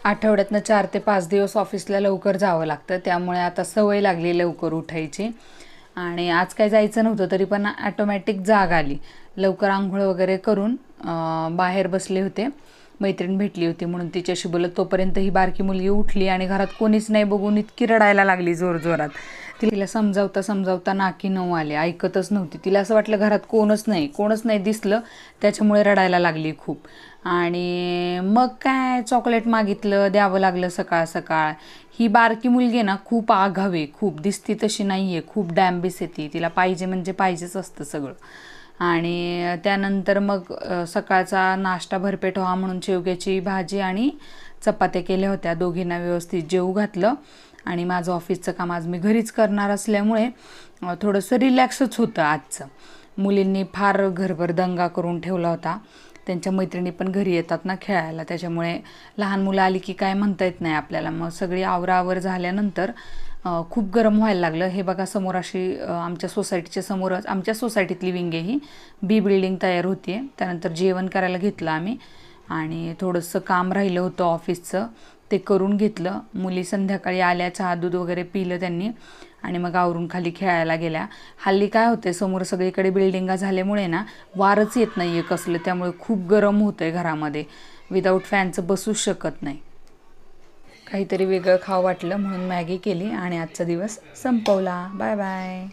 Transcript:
आठवड्यातनं 4 ते 5 दिवस ऑफिसला लवकर जावं लागतं, त्यामुळे आता सवय लागली लवकर उठायची. आणि आज काय जायचं नव्हतं तरी पण ॲटोमॅटिक जाग आली. लवकर आंघोळ वगैरे करून बाहेर बसले होते. मैत्रीण भेटली होती म्हणून तिच्याशी बोलत तोपर्यंत ही बारकी मुलगी उठली आणि घरात कोणीच नाही बघून इतकी रडायला लागली जोरजोरात. तिला समजावता नाकी नऊ आले, ऐकतच नव्हती. तिला असं वाटलं घरात कोणच नाही दिसलं, त्याच्यामुळे रडायला लागली खूप. आणि मग काय चॉकलेट मागितलं, द्यावं लागलं सकाळ सकाळ. ही बारकी मुलगी ना खूप आगाऊ आहे, खूप दिसती तशी नाही आहे, खूप डॅम्बिस आहे ती. तिला पाहिजे म्हणजे पाहिजेच असतं सगळं. आणि त्यानंतर मग सकाळचा नाश्ता भरपेट व्हावा म्हणून शेवग्याची भाजी आणि चपात्या केल्या होत्या. दोघींना व्यवस्थित जेवू घातलं. आणि माझं ऑफिसचं काम आज मी घरीच करणार असल्यामुळे थोडंसं रिलॅक्सच होतं आजचं. मुलींनी फार घरभर दंगा करून ठेवला होता. त्यांच्या मैत्रिणी पण घरी येतात ना खेळायला, त्याच्यामुळे लहान मुलं आली की काय म्हणता येत नाही आपल्याला. मग सगळी आवराआवर झाल्यानंतर खूप गरम व्हायला लागलं. हे बघा समोर अशी आमच्या सोसायटीच्या समोरच, आमच्या सोसायटीतली विंग आहे ही, बी बिल्डिंग तयार होती आहे. त्यानंतर जेवण करायला घेतलं आम्ही आणि थोडंसं काम राहिलं होतं ऑफिसचं, ते करून घेतलं. मुली संध्याकाळी आल्या, चहा दूध वगैरे पिलं त्यांनी आणि मग आवरून खाली खेळायला गेल्या. हल्ली काय होते समोर सगळीकडे बिल्डिंगा झाल्यामुळे ना वारच येत नाही आहे कसलं, त्यामुळे खूप गरम होतं आहे घरामध्ये. विदाऊट फॅनचं बसूच शकत नाही. काहीतरी वेगळं खावं वाटलं म्हणून मॅगी केली आणि आजचा दिवस संपवला. Bye bye.